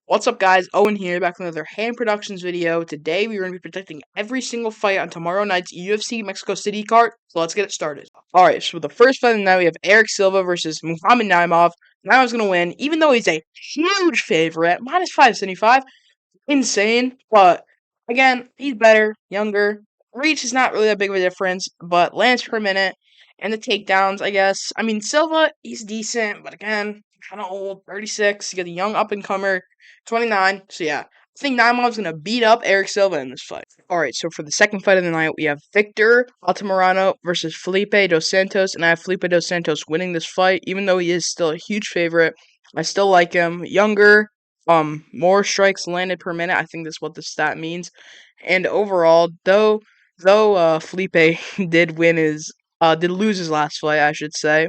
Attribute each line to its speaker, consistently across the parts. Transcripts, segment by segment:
Speaker 1: What's up, guys? Owen here, back with another Hand Productions video. Today, we're going to be predicting every single fight on tomorrow night's UFC Mexico City card, so let's get it started. Alright, so the first fight of the night, we have Eric Silva versus Muhammad Naimov. Naimov's going to win, even though he's a huge favorite, minus 575. Insane, but again, he's better, younger. Reach is not really that big of a difference, but lands per minute and the takedowns, I guess. I mean, Silva, he's decent, but again, kind of old, 36. You got the young up-and-comer, 29. So yeah, I think Naimov's going to beat up Eric Silva in this fight. Alright, so for the second fight of the night, we have Victor Altamirano versus Felipe Dos Santos, and I have Felipe Dos Santos winning this fight, even though he is still a huge favorite. I still like him. Younger, more strikes landed per minute. I think that's what the stat means. And overall, though Felipe did lose his last fight, I should say.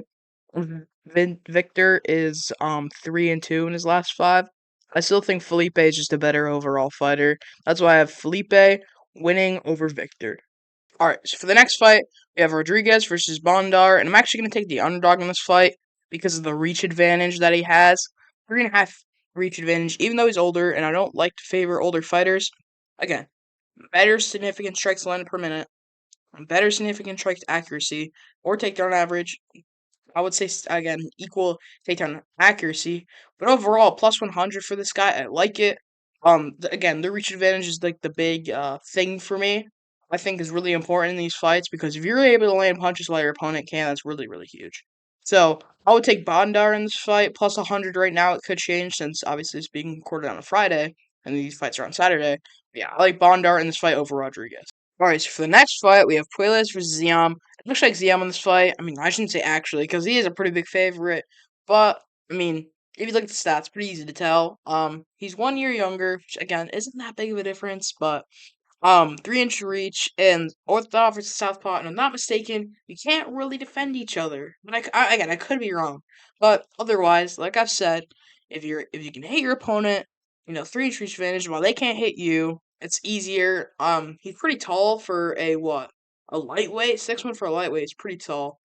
Speaker 1: Victor is 3-2 in his last 5. I still think Felipe is just a better overall fighter. That's why I have Felipe winning over Victor. Alright, so for the next fight, we have Rodriguez versus Bondar, and I'm actually going to take the underdog in this fight because of the reach advantage that he has. 3.5 reach advantage, even though he's older, and I don't like to favor older fighters. Again, better significant strikes landed per minute, better significant strikes accuracy, or takedown average. I would say, again, equal takedown accuracy, but overall, plus 100 for this guy. I like it. Again, the reach advantage is like the big thing for me. I think is really important in these fights because if you're able to land punches while your opponent can, that's really, really huge. So I would take Bondar in this fight, plus 100 right now. It could change since obviously it's being recorded on a Friday, and these fights are on Saturday. But yeah, I like Bondar in this fight over Rodriguez. Alright, so for the next fight, we have Puelles versus Ziam. It looks like Ziam in this fight. I mean, I shouldn't say actually, because he is a pretty big favorite. But, I mean, if you look at the stats, pretty easy to tell. He's 1 year younger, which, again, isn't that big of a difference, but 3-inch reach and orthodox versus southpaw, and I'm not mistaken, you can't really defend each other. But again, I could be wrong. But otherwise, like I've said, if you can hit your opponent, 3-inch reach advantage while they can't hit you, it's easier. He's pretty tall for a what? A lightweight, 6'1" for a lightweight is pretty tall.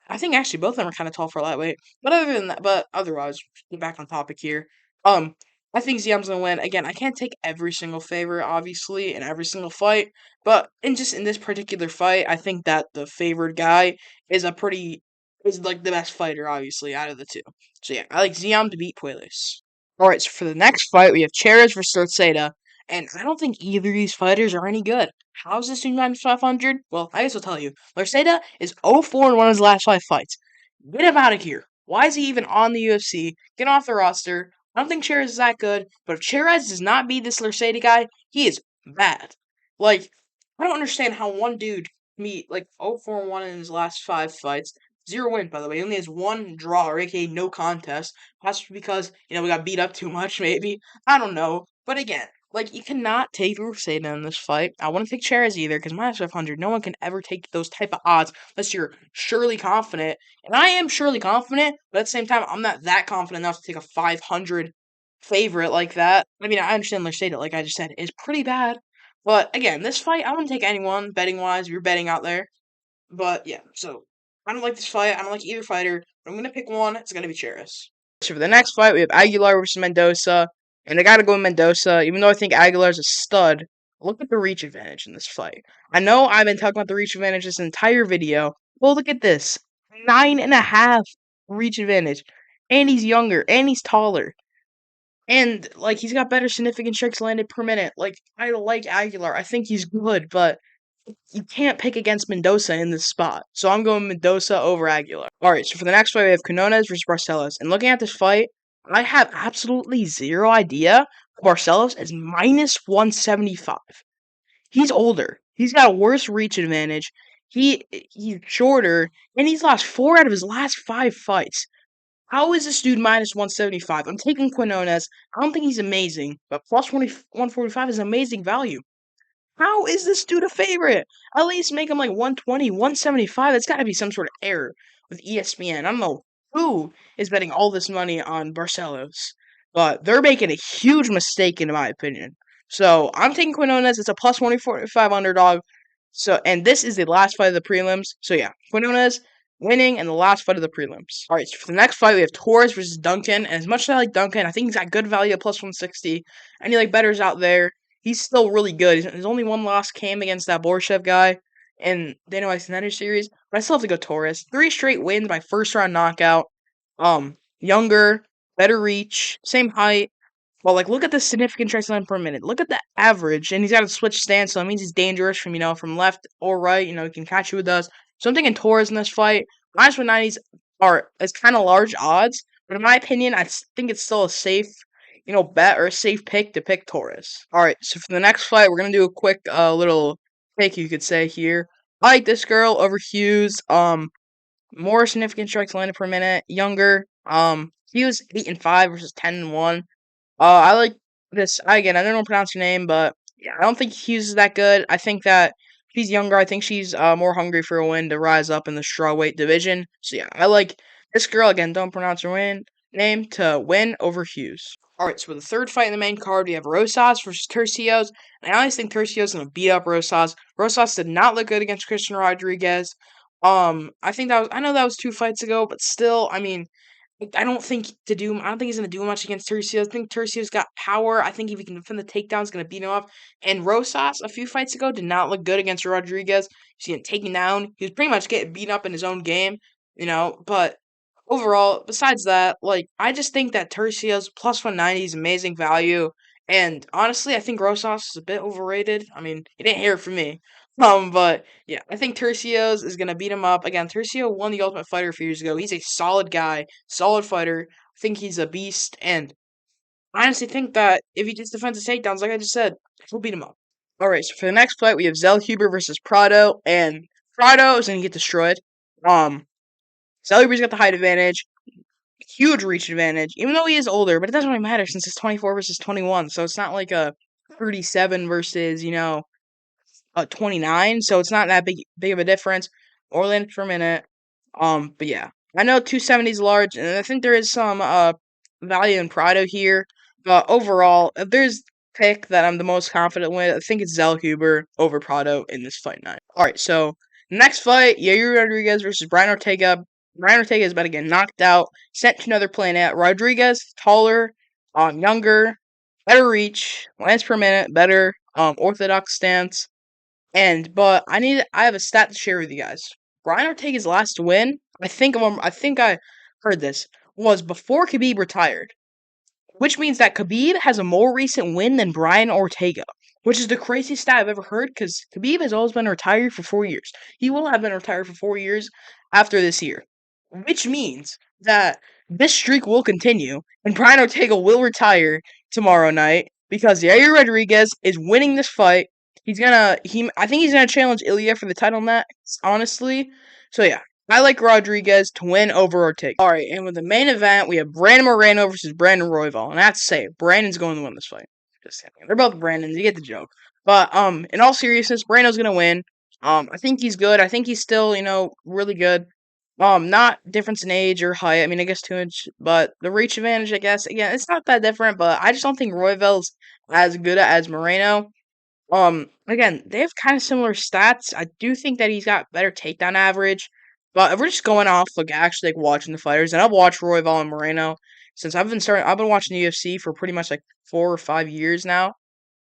Speaker 1: I think actually both of them are kind of tall for a lightweight. But otherwise, get back on topic here. Um, I think Ziam's gonna win. Again, I can't take every single favorite, obviously, in every single fight. But in this particular fight, I think that the favored guy is like the best fighter, obviously, out of the two. So yeah, I like Ziam to beat Puelles. Alright, so for the next fight, we have Cherez versus Sorceda. And I don't think either of these fighters are any good. How's this dude minus 500? Well, I guess I'll tell you. Larceda is 0-4 in one of his last 5 fights. Get him out of here. Why is he even on the UFC? Get off the roster. I don't think Cherez is that good, but if Cherez does not beat this Larceda guy, he is bad. Like, I don't understand how one dude can be, 0-4-1 in his last 5 fights. 0 wins, by the way. He only has 1 draw, or aka no contest. Possibly because, we got beat up too much, maybe. I don't know. But again, you cannot take Ruseda in this fight. I wouldn't take Cherez either, because minus 500, no one can ever take those type of odds unless you're surely confident. And I am surely confident, but at the same time, I'm not that confident enough to take a 500 favorite like that. I mean, I understand Ruseda, like I just said, is pretty bad. But again, this fight, I wouldn't take anyone, betting-wise, if you're betting out there. But yeah, so I don't like this fight. I don't like either fighter. But I'm going to pick one. It's going to be Cherez. So for the next fight, we have Aguilar versus Mendoza. And I gotta go with Mendoza, even though I think Aguilar's a stud. Look at the reach advantage in this fight. I know I've been talking about the reach advantage this entire video. Well, look at this. 9.5 reach advantage. And he's younger. And he's taller. And, he's got better significant strikes landed per minute. I like Aguilar. I think he's good, but you can't pick against Mendoza in this spot. So I'm going Mendoza over Aguilar. Alright, so for the next fight, we have Quinones versus Barcelos. And looking at this fight, I have absolutely zero idea. Barcelos is minus 175. He's older. He's got a worse reach advantage. He's shorter, and he's lost 4 out of his last 5 fights. How is this dude minus 175? I'm taking Quinones. I don't think he's amazing, but plus 145 is amazing value. How is this dude a favorite? At least make him 120, 175. That's got to be some sort of error with ESPN. I don't know who is betting all this money on Barcelos, but they're making a huge mistake, in my opinion. So I'm taking Quinones. It's a plus 145 underdog. So, and this is the last fight of the prelims. So yeah, Quinones winning in the last fight of the prelims. All right, so for the next fight, we have Torres versus Duncan. And as much as I like Duncan, I think he's got good value at plus 160. Any like bettors out there, he's still really good. His only one loss came against that Borshev guy in Dana White's Nether series, but I still have to go Torres. 3 straight wins by first round knockout. Younger, better reach, same height. Well, like, look at the significant strike line per minute. Look at the average, and he's got a switch stance, so it means he's dangerous from left or right. He can catch you with those. So I'm thinking Torres in this fight. Minus 190s are it's kind of large odds, but in my opinion, think it's still a safe, bet or a safe pick to pick Torres. All right, so for the next fight, we're gonna do a quick little pick, you could say here. I like this girl over Hughes. More significant strikes landed per minute. Younger. Hughes 8-5 versus 10-1. I like this. Again, I don't know how to pronounce her name, but yeah, I don't think Hughes is that good. I think that she's younger. I think she's more hungry for a win to rise up in the strawweight division. So yeah, I like this girl. Again, don't pronounce her name to win over Hughes. All right, so for the third fight in the main card, we have Rosas versus Tercios. And I honestly think Tercios is gonna beat up Rosas. Rosas did not look good against Christian Rodriguez. I know that was 2 fights ago, but still, I mean, I don't think he's gonna do much against Tercio. I think Tercio's got power. I think if he can defend the takedown, he's gonna beat him up. And Rosas, a few fights ago, did not look good against Rodriguez. He's getting taken down. He was pretty much getting beaten up in his own game, But overall, besides that, like, I just think that Tercio's plus 190 is amazing value. And honestly, I think Rosas is a bit overrated. I mean, you didn't hear it from me. But yeah, I think Tercios is gonna beat him up. Again, Tercio won the Ultimate Fighter a few years ago. He's a solid guy, solid fighter. I think he's a beast, and I honestly think that if he just defends his takedowns, like I just said, he'll beat him up. Alright, so for the next fight, we have Zellhuber versus Prado, and Prado is gonna get destroyed. Zellhuber's got the height advantage, huge reach advantage, even though he is older, but it doesn't really matter since it's 24 versus 21, so it's not like a 37 versus, 29, so it's not that big of a difference. Orland per minute. But yeah, I know 270 is large, and I think there is some value in Prado here. But overall, if there's pick that I'm the most confident with, I think it's Zellhuber over Prado in this fight night. All right, so next fight, Yair Rodriguez versus Brian Ortega. Brian Ortega is about to get knocked out, sent to another planet. Rodriguez, taller, younger, better reach, lands per minute, better, orthodox stance. But I have a stat to share with you guys. Brian Ortega's last win, I think I heard this, was before Khabib retired, which means that Khabib has a more recent win than Brian Ortega, which is the craziest stat I've ever heard because Khabib has always been retired for 4 years. He will have been retired for 4 years after this year, which means that this streak will continue and Brian Ortega will retire tomorrow night because Yair Rodriguez is winning this fight. I think he's gonna challenge Ilya for the title next, honestly. So yeah, I like Rodriguez to win over Ortega. All right, and with the main event, we have Brandon Moreno versus Brandon Royval, and I have to say, Brandon's going to win this fight. Just kidding. They're both Brandons. You get the joke. But in all seriousness, Brandon's gonna win. I think he's good. I think he's still, really good. Not difference in age or height. I mean, I guess 2 inch, but the reach advantage, I guess, again, it's not that different. But I just don't think Royval's as good as Moreno. Again, they have kind of similar stats. I do think that he's got better takedown average. But if we're just going off actually watching the fighters, and I've watched Royval and Moreno since I've been watching the UFC for pretty much like 4 or 5 years now.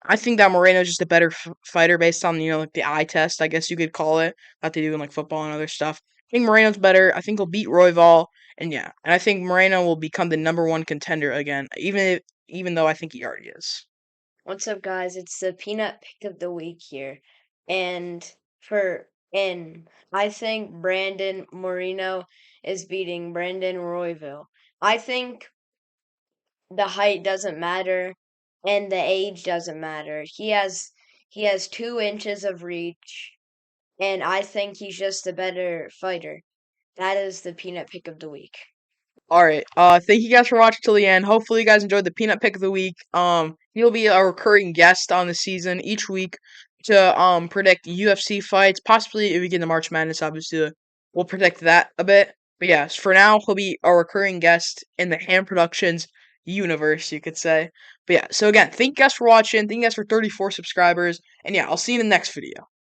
Speaker 1: I think that Moreno's just a better fighter based on the eye test, I guess you could call it, that they do in football and other stuff. I think Moreno's better. I think he'll beat Royval, and yeah, and I think Moreno will become the #1 contender again, even though I think he already is.
Speaker 2: What's up, guys? It's the peanut pick of the week here. And I think Brandon Moreno is beating Brandon Royville. I think the height doesn't matter and the age doesn't matter. He has 2 inches of reach, and I think he's just a better fighter. That is the peanut pick of the week.
Speaker 1: Alright, thank you guys for watching till the end. Hopefully you guys enjoyed the peanut pick of the week. He'll be a recurring guest on the season each week to predict UFC fights. Possibly if we get into March Madness, obviously we'll predict that a bit. But yes, for now he'll be a recurring guest in the Ham Productions universe, you could say. But yeah, so again, thank you guys for watching. Thank you guys for 34 subscribers. And yeah, I'll see you in the next video.